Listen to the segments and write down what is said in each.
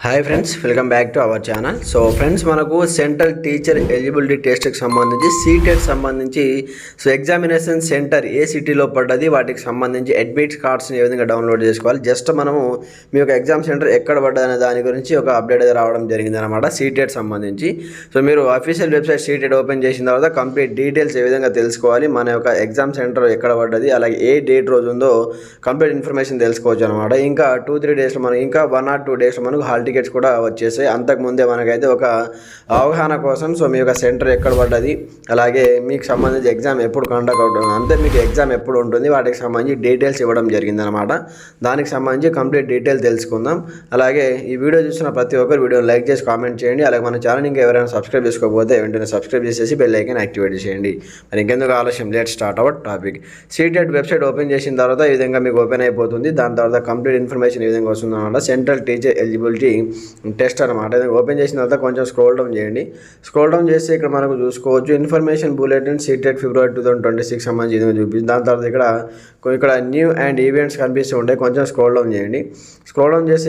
Hi friends, welcome back to our channel. So friends, మనకు central teacher eligibility టెస్ట్కి సంబంధించి CTET సంబంధించి examination centre ఏ సిటీలో పడ్డది, వాటికి సంబంధించి అడ్మిట్ కార్డ్స్ని ఏ విధంగా డౌన్లోడ్ చేసుకోవాలి, జస్ట్ మనము మీ యొక్క ఎగ్జామ్ సెంటర్ ఎక్కడ పడ్డది అనే దాని గురించి ఒక అప్డేట్ అయితే రావడం జరిగింది అనమాట సీటెట్ సంబంధించి. సో మీరు అఫీషియల్ వెబ్సైట్ సీటెట్ ఓపెన్ చేసిన తర్వాత కంప్లీట్ డీటెయిల్స్ ఏ విధంగా తెలుసుకోవాలి, మన యొక్క ఎగ్జామ్ సెంటర్ ఎక్కడ పడ్డది, అలాగే ఏ డేట్ రోజు ఉందో కంప్లీట్ ఇన్ఫర్మేషన్ తెలుసుకోవచ్చు అనమాట. ఇంకా 2-3 డేస్లో మనకు, ఇంకా 1 or 2 డేస్లో మనకు హాల్ టికెట్స్ కూడా వచ్చేసాయి. అంతకుముందే మనకైతే ఒక అవగాహన కోసం సో మీ యొక్క సెంటర్ ఎక్కడ పడ్డది, అలాగే మీకు సంబంధించి ఎగ్జామ్ ఎప్పుడు కండక్ట్ అవుతుంది, అంతే మీకు ఎగ్జామ్ ఎప్పుడు ఉంటుంది, వాటికి సంబంధించి డీటెయిల్స్ ఇవ్వడం జరిగిందనమాట. దానికి సంబంధించి కంప్లీట్ డీటెయిల్ తెలుసుకుందాం. అలాగే ఈ వీడియో చూసిన ప్రతి ఒక్కరు వీడియోని లైక్ చేసి కామెంట్ చేయండి. అలాగే మన ఛానల్ ఇంకా ఎవరైనా సబ్స్క్రైబ్ చేసుకోకపోతే వెంటనే సబ్స్క్రైబ్ చేసేసి బెల్ ఐకాన్ యాక్టివేట్ చేయండి. మరి ఇంకెందుకు ఆలస్యం, let start our topic. CTET website open చేసిన తర్వాత ఈ విధంగా మీకు ఓపెన్ అయిపోతుంది. దాని తర్వాత కంప్లీట్ ఇన్ఫర్మేషన్ ఈ విధంగా వస్తుంది అనమాట. సెంట్రల్ టీచర్ ఎలిజిబిలిటీ టెస్ట్ అనమాట. ఓపెన్ చేసిన తర్వాత కొంచెం స్క్రోల్ డౌన్ చేయండి. స్క్రోల్ డౌన్ చేస్తే ఇక్కడ మనకు చూసుకోవచ్చు ఇన్ఫర్మేషన్ బులెటిన్ సీటెట్ February 2026 సంబంధించి ఇది చూపిస్తుంది. దాని తర్వాత ఇక్కడ న్యూ అండ్ ఈవెంట్స్ కనిపిస్తూ ఉంటాయి. కొంచెం స్క్రోల్ డౌన్ చేయండి. స్క్రోల్ డౌన్ చేసి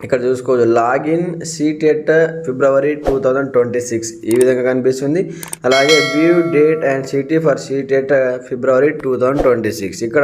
ఇక్కడ చూసుకోవచ్చు లాగిన్ సీటెట్ February 2026 ఈ విధంగా కనిపిస్తుంది. అలాగే view date and city for CTET February 2026 ఇక్కడ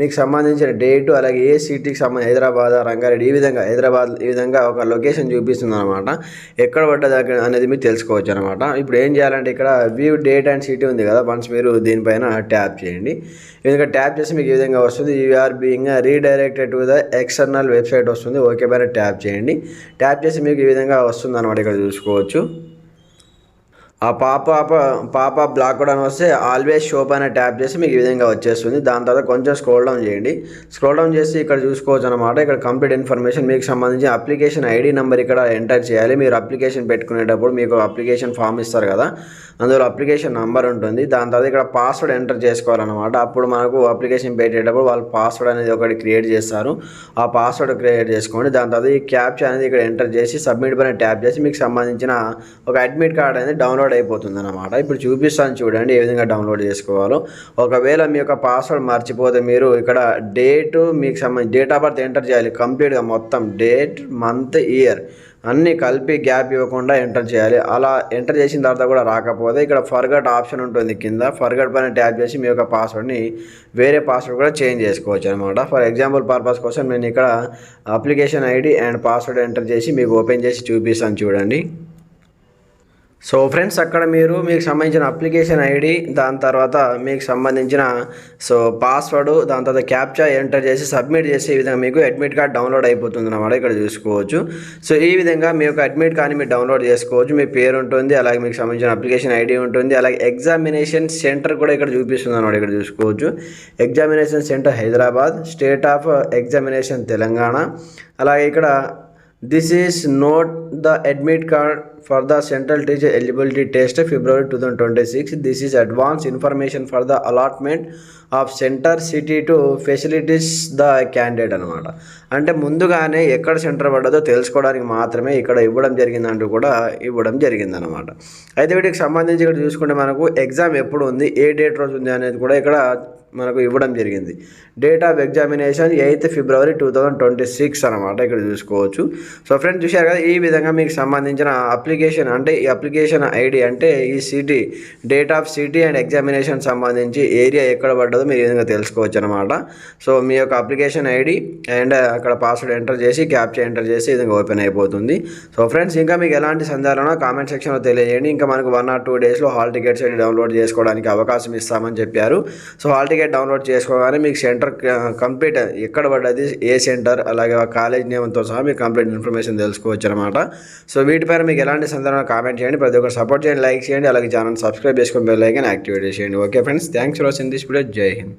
మీకు సంబంధించిన డేటు, అలాగే ఏ సిటీకి సంబంధించి హైదరాబాద్, రంగారెడ్డి, హైదరాబాద్ ఈ విధంగా ఒక లొకేషన్ చూపిస్తుంది అనమాట. ఎక్కడ పడ్డది అనేది మీరు తెలుసుకోవచ్చు అనమాట. ఇప్పుడు ఏం చేయాలంటే ఇక్కడ వ్యూ డేట్ అండ్ సిటీ ఉంది కదా, వన్స్ మీరు దీనిపైన ట్యాప్ చేయండి. ఈ విధంగా ట్యాప్ చేసి మీకు ఈ విధంగా వస్తుంది. You're being redirected to the external website వస్తుంది. ఓకే పైన ట్యాప్ చేయండి. ట్యాప్ చేసి మీకు ఈ విధంగా వస్తుంది అనమాట. ఇక్కడ చూసుకోవచ్చు ఆ పాప బ్లాక్ కూడా వస్తే ఆల్వేస్ షో పైన ట్యాప్ చేసి మీకు ఈ విధంగా వచ్చేస్తుంది. దాని తర్వాత కొంచెం స్క్రోల్ డౌన్ చేయండి. స్క్రోల్ డౌన్ చేసి ఇక్కడ చూసుకోవచ్చు అనమాట. ఇక్కడ కంప్లీట్ ఇన్ఫర్మేషన్ మీకు సంబంధించి అప్లికేషన్ ఐడి నెంబర్ ఇక్కడ ఎంటర్ చేయాలి. మీరు అప్లికేషన్ పెట్టుకునేటప్పుడు మీకు అప్లికేషన్ ఫామ్ ఇస్తారు కదా, అందులో అప్లికేషన్ నెంబర్ ఉంటుంది. దాని తర్వాత ఇక్కడ పాస్వర్డ్ ఎంటర్ చేసుకోవాలన్నమాట. అప్పుడు మనకు అప్లికేషన్ పెట్టేటప్పుడు వాళ్ళు పాస్వర్డ్ అనేది ఒకటి క్రియేట్ చేస్తారు. ఆ పాస్వర్డ్ క్రియేట్ చేసుకోండి. దాని తర్వాత ఈ క్యాప్చా అనేది ఇక్కడ ఎంటర్ చేసి సబ్మిట్ పైన ట్యాప్ చేసి మీకు సంబంధించిన ఒక అడ్మిట్ కార్డ్ అనేది డౌన్లోడ్ అయిపోతుంది అనమాట. ఇప్పుడు చూపిస్తాను చూడండి ఏ విధంగా డౌన్లోడ్ చేసుకోవాలో. ఒకవేళ మీ యొక్క పాస్వర్డ్ మర్చిపోతే మీరు ఇక్కడ డేటు, మీకు సంబంధించి డేట్ ఆఫ్ బర్త్ ఎంటర్ చేయాలి. కంప్లీట్గా మొత్తం డేట్, మంత్, ఇయర్ అన్నీ కలిపి గ్యాప్ ఇవ్వకుండా ఎంటర్ చేయాలి. అలా ఎంటర్ చేసిన తర్వాత కూడా రాకపోతే ఇక్కడ ఫర్గట్ ఆప్షన్ ఉంటుంది కింద. ఫర్గట్ పైన ట్యాప్ చేసి మీ యొక్క పాస్వర్డ్ని వేరే పాస్వర్డ్ కూడా చేంజ్ చేసుకోవచ్చు అనమాట. ఫర్ ఎగ్జాంపుల్ పర్పస్ కోసం నేను ఇక్కడ application ID and password enter చేసి మీకు ఓపెన్ చేసి చూపిస్తాను చూడండి. సో ఫ్రెండ్స్, అక్కడ మీకు సంబంధించిన అప్లికేషన్ ఐడి, దాని తర్వాత మీకు సంబంధించిన పాస్వర్డ్, దాని తర్వాత క్యాప్చా ఎంటర్ చేసి సబ్మిట్ చేసి ఈ విధంగా మీకు అడ్మిట్ కార్డ్ డౌన్లోడ్ అయిపోతుంది అన్నమాట. ఇక్కడ చూసుకోవచ్చు. సో ఈ విధంగా మీ యొక్క అడ్మిట్ కార్డ్ని మీరు డౌన్లోడ్ చేసుకోవచ్చు. మీ పేరు ఉంటుంది, అలాగే మీకు సంబంధించిన అప్లికేషన్ ఐడి ఉంటుంది, అలాగే ఎగ్జామినేషన్ సెంటర్ కూడా ఇక్కడ చూపిస్తుంది అన్నమాట. ఇక్కడ చూసుకోవచ్చు examination centre Hyderabad, state of examination Telangana. అలాగే ఇక్కడ this is not the admit card for the central teacher eligibility test February 2026. This is advance information for the allotment of center city to facilities the candidate అనమాట. అంటే ముందుగానే ఎక్కడ centre పడ్డదో తెలుసుకోవడానికి మాత్రమే ఇక్కడ ఇవ్వడం జరిగిందంటూ కూడా ఇవ్వడం జరిగిందనమాట. అయితే వీటికి సంబంధించి ఇక్కడ చూసుకుంటే మనకు ఎగ్జామ్ ఎప్పుడు ఉంది, ఏ డేట్ రోజు ఉంది అనేది కూడా ఇక్కడ మనకు ఇవ్వడం జరిగింది. Date of examination 8th February 2026 అనమాట. ఇక్కడ చూసుకోవచ్చు. సో ఫ్రెండ్స్, చూశారు కదా, ఈ విధంగా మీకు సంబంధించిన అప్లికేషన్ అంటే ఈ అప్లికేషన్ ఐడి అంటే ఈ city, date of city and examination సంబంధించి ఏరియా ఎక్కడ పడ్డదో మీరు ఈ విధంగా తెలుసుకోవచ్చు అనమాట. సో మీ యొక్క అప్లికేషన్ ఐడి అండ్ అక్కడ పాస్వర్డ్ ఎంటర్ చేసి క్యాప్చా ఎంటర్ చేసి ఈ విధంగా ఓపెన్ అయిపోతుంది. సో ఫ్రెండ్స్, ఇంకా మీకు ఎలాంటి సందేహాలున్నా కామెంట్ సెక్షన్లో తెలియజేయండి. ఇంకా మనకు 1 or 2 డేస్లో హాల్ టికెట్స్ అని డౌన్లోడ్ చేసుకోవడానికి అవకాశం ఇస్తామని చెప్పారు. సో హాల్ టికెట్ డౌన్లోడ్ చేసుకోగానే మీకు సెంటర్ కంప్లీట్ ఎక్కడ పడ్డది, ఏ సెంటర్, అలాగే కాలేజ్ నేమ్తో సహా మీకు కంప్లీట్ ఇన్ఫర్మేషన్ తెలుసుకోవచ్చు అనమాట. సో వీటిపైన మీకు ఎలాంటి సందర్భంలో కామెంట్ చేయండి. ప్రతి ఒక్కరు సపోర్ట్ చేయండి, లైక్ చేయండి, అలాగే ఛానల్ సబ్స్క్రైబ్ చేసుకొని బెల్ ఐకాన్ యాక్టివేట్ చేయండి. Okay friends, thanks for watching this video. జై హింద్.